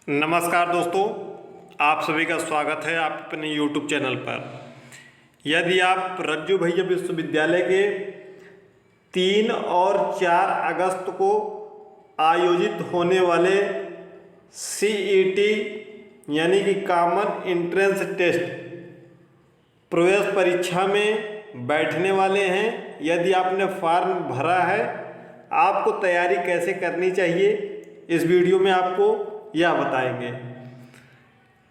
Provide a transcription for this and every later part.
नमस्कार दोस्तों, आप सभी का स्वागत है आप अपने YouTube चैनल पर। यदि आप रज्जू भैया विश्वविद्यालय के 3 और 4 अगस्त को आयोजित होने वाले CET यानी कि कॉमन एंट्रेंस टेस्ट प्रवेश परीक्षा में बैठने वाले हैं, यदि आपने फॉर्म भरा है, आपको तैयारी कैसे करनी चाहिए इस वीडियो में आपको यह बताएंगे।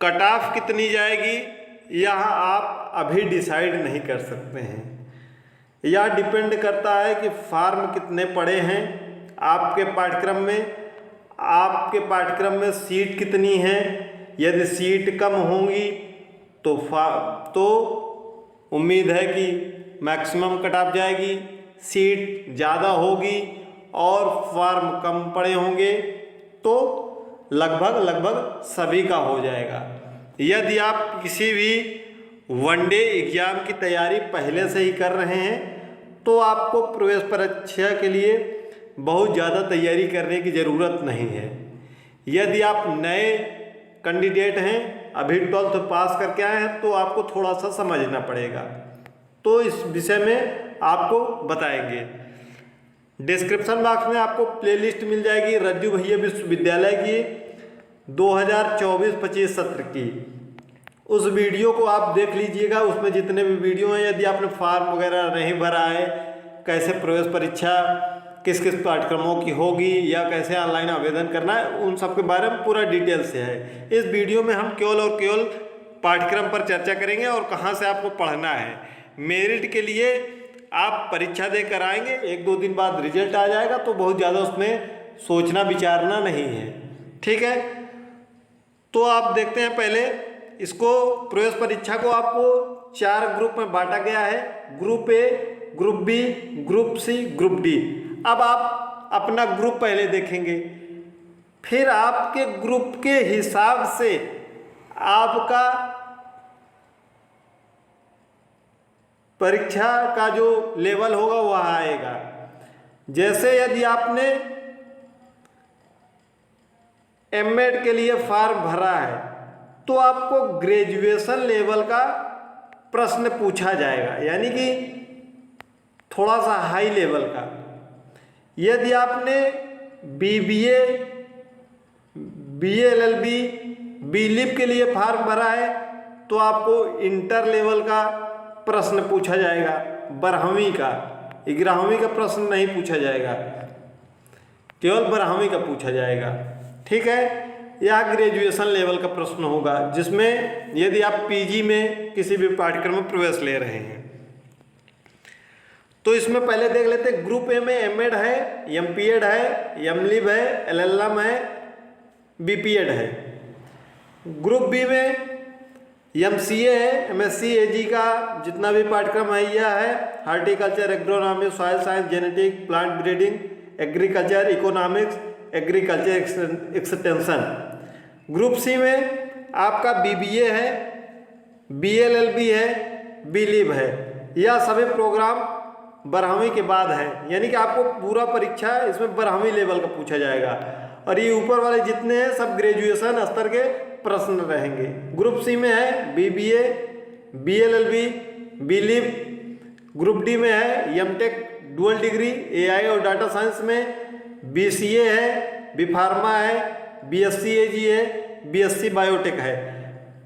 कट ऑफ कितनी जाएगी यह आप अभी डिसाइड नहीं कर सकते हैं। यह डिपेंड करता है कि फॉर्म कितने पड़े हैं आपके पाठ्यक्रम में सीट कितनी है। यदि सीट कम होंगी तो उम्मीद है कि मैक्सिमम कट ऑफ जाएगी। सीट ज़्यादा होगी और फॉर्म कम पड़े होंगे तो लगभग सभी का हो जाएगा। यदि आप किसी भी वनडे एग्ज़ाम की तैयारी पहले से ही कर रहे हैं तो आपको प्रवेश परीक्षा के लिए बहुत ज़्यादा तैयारी करने की ज़रूरत नहीं है। यदि आप नए कैंडिडेट हैं, अभी 12th पास करके आए हैं, तो आपको थोड़ा सा समझना पड़ेगा, तो इस विषय में आपको बताएंगे। डिस्क्रिप्शन बॉक्स में आपको प्लेलिस्ट मिल जाएगी रज्जू भैया विश्वविद्यालय की 2024-25 सत्र की। उस वीडियो को आप देख लीजिएगा, उसमें जितने भी वीडियो हैं। यदि आपने फॉर्म वगैरह नहीं भरा है, कैसे प्रवेश परीक्षा किस किस पाठ्यक्रमों की होगी या कैसे ऑनलाइन आवेदन करना है, उन सब के बारे में पूरा डिटेल से है। इस वीडियो में हम केवल पाठ्यक्रम पर चर्चा करेंगे और कहाँ से आपको पढ़ना है। मेरिट के लिए आप परीक्षा देकर आएंगे, 1-2 दिन बाद रिजल्ट आ जाएगा, तो बहुत ज़्यादा उसमें सोचना विचारना नहीं है, ठीक है। तो आप देखते हैं, पहले इसको प्रवेश परीक्षा को आपको 4 ग्रुप में बांटा गया है। Group A, group B, group C, group D. अब आप अपना ग्रुप पहले देखेंगे, फिर आपके ग्रुप के हिसाब से आपका परीक्षा का जो लेवल होगा वह आएगा। जैसे यदि आपने एमएड के लिए फॉर्म भरा है तो आपको ग्रेजुएशन लेवल का प्रश्न पूछा जाएगा, यानी कि थोड़ा सा हाई लेवल का। यदि आपने बीबीए, बीएलएलबी, बीलिप के लिए फॉर्म भरा है तो आपको इंटर लेवल का प्रश्न पूछा जाएगा, 12वीं का। 11वीं का प्रश्न नहीं पूछा जाएगा, केवल 12वीं का पूछा जाएगा, ठीक है। यह ग्रेजुएशन लेवल का प्रश्न होगा, जिसमें यदि आप पीजी में किसी भी पाठ्यक्रम में प्रवेश ले रहे हैं। तो इसमें पहले देख लेते हैं। ग्रुप ए में एमएड है, एमपीएड है, एमलिब है, एलएलएम है, बीपीएड है। ग्रुप बी में एमसीए है, एमएससी एजी का जितना भी पाठ्यक्रम है यह है। Horticulture, agronomy, soil science, genetic, plant breeding, agriculture, economics, agriculture extension. Group C में आपका बीबीए है, बीएलएलबी है, बीलिब है। यह सभी प्रोग्राम 12वीं के बाद है, यानी कि आपको पूरा परीक्षा इसमें 12वीं लेवल का पूछा जाएगा। और ये ऊपर वाले जितने हैं सब ग्रेजुएशन स्तर के प्रश्न रहेंगे। ग्रुप सी में है बीबीए, बीएलएलबी, बीलिब। ग्रुप डी में है एमटेक डुअल डिग्री एआई और डाटा साइंस में, बीसीए है, बीफार्मा है, बीएससी एजी है, बीएससी बायोटेक है।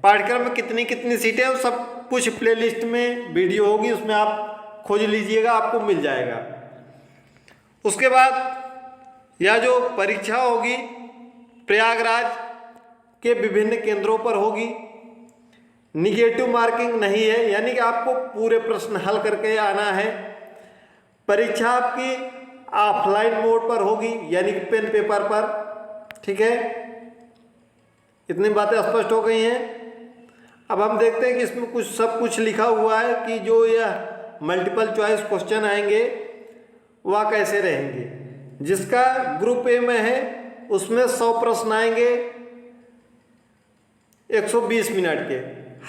पाठ्यक्रम में कितनी कितनी सीटें हैं सब कुछ प्लेलिस्ट में वीडियो होगी, उसमें आप खोज लीजिएगा, आपको मिल जाएगा। उसके बाद यह जो परीक्षा होगी प्रयागराज के विभिन्न केंद्रों पर होगी। निगेटिव मार्किंग नहीं है, यानी कि आपको पूरे प्रश्न हल करके आना है। परीक्षा आपकी ऑफलाइन मोड पर होगी, यानी कि पेन पेपर पर, ठीक है। इतनी बातें स्पष्ट हो गई हैं। अब हम देखते हैं कि इसमें सब कुछ लिखा हुआ है कि जो यह मल्टीपल चॉइस क्वेश्चन आएंगे वह कैसे रहेंगे। जिसका ग्रुप ए में है उसमें 100 प्रश्न आएंगे 120 मिनट के।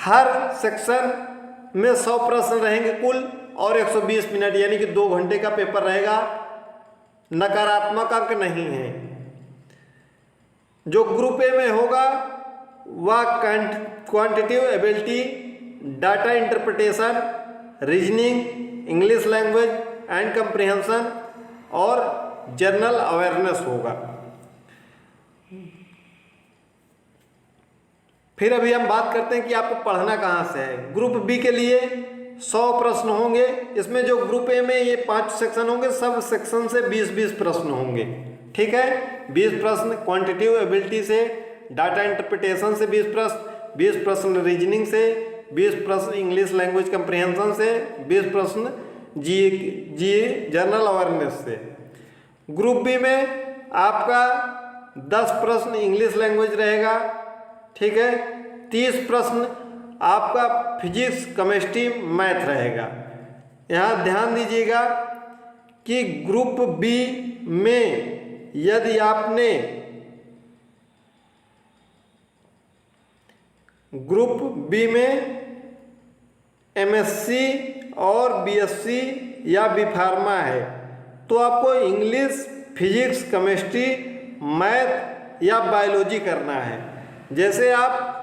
हर सेक्शन में 100 प्रश्न रहेंगे कुल और 120 मिनट, यानी कि 2 घंटे का पेपर रहेगा। नकारात्मक अंक नहीं है। जो ग्रुप ए में होगा वह quantitative ability, data interpretation, reasoning, English language and comprehension और जनरल अवेयरनेस होगा। फिर अभी हम बात करते हैं कि आपको पढ़ना कहाँ से है। ग्रुप बी के लिए 100 प्रश्न होंगे। इसमें जो ग्रुप ए में ये 5 सेक्शन होंगे, सब सेक्शन से 20-20 प्रश्न होंगे। ठीक है, 20 प्रश्न क्वांटिटेटिव एबिलिटी से, डाटा इंटरप्रिटेशन से 20 प्रश्न, 20 प्रश्न रीजनिंग से, 20 प्रश्न इंग्लिश लैंग्वेज कंप्रिहेंशन से, 20 प्रश्न जी जनरल अवेयरनेस से। ग्रुप बी में आपका 10 प्रश्न इंग्लिश लैंग्वेज रहेगा। ठीक है, 30 प्रश्न आपका फिजिक्स, केमिस्ट्री, मैथ रहेगा। यहाँ ध्यान दीजिएगा कि ग्रुप बी में यदि आपने ग्रुप बी में एमएससी और बीएससी या बी फार्मा है तो आपको इंग्लिश, फिजिक्स, केमिस्ट्री, मैथ या बायोलॉजी करना है। जैसे आप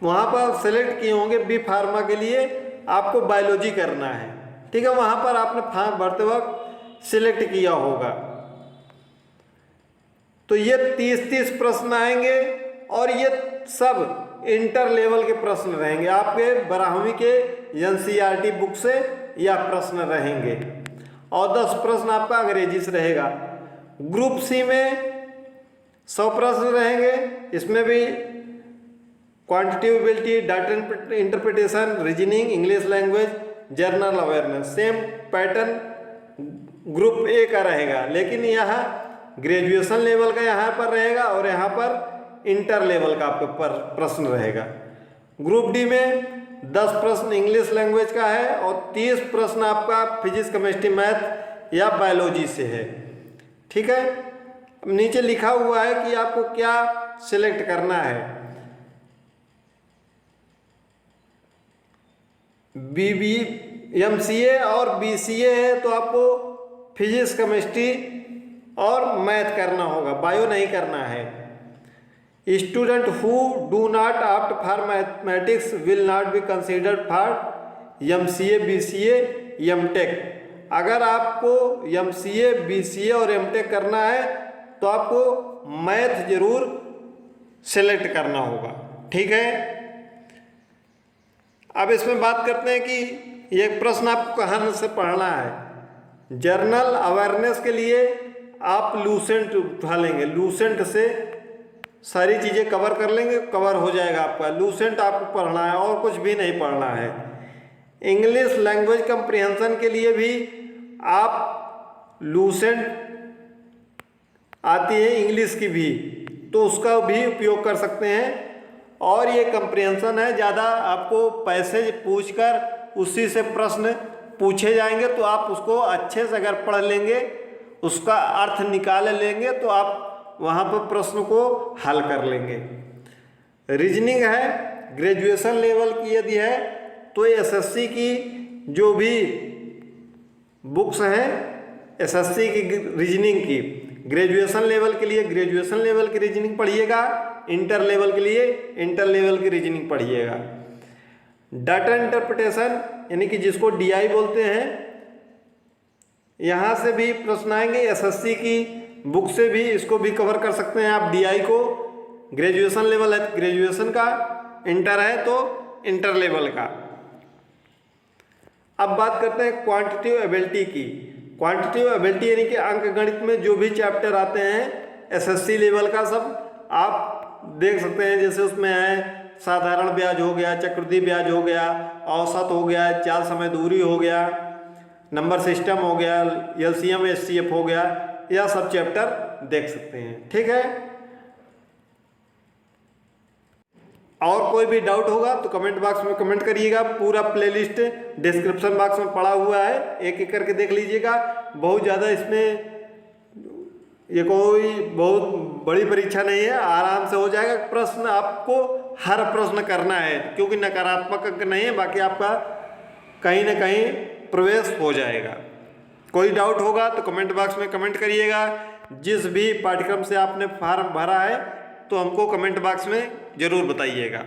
वहाँ पर सेलेक्ट किए होंगे बी फार्मा के लिए, आपको बायोलॉजी करना है। ठीक है, वहाँ पर आपने फॉर्म भरते वक्त सिलेक्ट किया होगा। तो ये 30-30 प्रश्न आएंगे और ये सब इंटर लेवल के प्रश्न रहेंगे। आपके 12वीं के एनसीईआरटी बुक से यह प्रश्न रहेंगे और 10 प्रश्न आपका अंग्रेजी से रहेगा। ग्रुप सी में 100 प्रश्न रहेंगे। इसमें भी quantitative ability, data interpretation, reasoning, English language, general awareness, same pattern group A का रहेगा, लेकिन यहाँ ग्रेजुएशन लेवल का यहाँ पर रहेगा और यहाँ पर इंटर लेवल का आपके पर प्रश्न रहेगा। ग्रुप डी में 10 प्रश्न इंग्लिश लैंग्वेज का है और 30 प्रश्न आपका फिजिक्स, केमिस्ट्री, मैथ या बायोलॉजी से है। ठीक है, नीचे लिखा हुआ है कि आपको क्या सिलेक्ट करना है। एमसीए और बीसीए है तो आपको फिजिक्स, केमिस्ट्री और मैथ करना होगा, बायो नहीं करना है। Student who do not opt for mathematics will not be considered for MCA, BCA, MTech. अगर आपको एमसीए, बीसीए और एमटेक करना है तो आपको मैथ जरूर सेलेक्ट करना होगा। ठीक है, अब इसमें बात करते हैं कि ये प्रश्न आपको कहाँ से पढ़ना है। जर्नल अवेयरनेस के लिए आप लूसेंट उठा लेंगे, लूसेंट से सारी चीज़ें कवर कर लेंगे, कवर हो जाएगा आपका। लूसेंट आपको पढ़ना है और कुछ भी नहीं पढ़ना है। इंग्लिश लैंग्वेज कंप्रिहेंशन के लिए भी आप लूसेंट आती है इंग्लिश की भी, तो उसका भी उपयोग कर सकते हैं। और ये कंप्रिहेंशन है, ज़्यादा आपको पैसेज पूछकर उसी से प्रश्न पूछे जाएंगे तो आप उसको अच्छे से अगर पढ़ लेंगे, उसका अर्थ निकाल लेंगे तो आप वहाँ पर प्रश्न को हल कर लेंगे। रीजनिंग है, ग्रेजुएशन लेवल की यदि है तो एसएससी की जो भी बुक्स हैं एसएससी की रीजनिंग की, ग्रेजुएशन लेवल के लिए ग्रेजुएशन लेवल की रीजनिंग पढ़िएगा, इंटर लेवल के लिए इंटर लेवल की रीजनिंग पढ़िएगा। डाटा इंटरप्रिटेशन यानी कि जिसको डीआई बोलते हैं, यहाँ से भी प्रश्न आएंगे। एसएससी की बुक से भी इसको भी कवर कर सकते हैं आप। डीआई को ग्रेजुएशन लेवल है तो ग्रेजुएशन का, इंटर है तो इंटर लेवल का। अब बात करते हैं क्वांटिटेटिव एबिलिटी की। क्वांटिटेटिव एबिलिटी यानी कि अंक गणित में जो भी चैप्टर आते हैं एसएससी लेवल का सब आप देख सकते हैं। जैसे उसमें है साधारण ब्याज हो गया, चक्रवृद्धि ब्याज हो गया, औसत हो गया, चाल समय दूरी हो गया, नंबर सिस्टम हो गया, एलसीएम एचसीएफ हो गया, यह सब चैप्टर देख सकते हैं। ठीक है, और कोई भी डाउट होगा तो कमेंट बॉक्स में कमेंट करिएगा। पूरा प्लेलिस्ट डिस्क्रिप्शन बॉक्स में पड़ा हुआ है, एक एक करके देख लीजिएगा। बहुत ज़्यादा इसमें ये कोई बहुत बड़ी परीक्षा नहीं है, आराम से हो जाएगा। प्रश्न आपको हर प्रश्न करना है क्योंकि नकारात्मक अंक नहीं है, बाकी आपका कहीं ना कहीं प्रवेश हो जाएगा। कोई डाउट होगा तो कमेंट बॉक्स में कमेंट करिएगा। जिस भी पाठ्यक्रम से आपने फॉर्म भरा है तो हमको कमेंट बॉक्स में ज़रूर बताइएगा।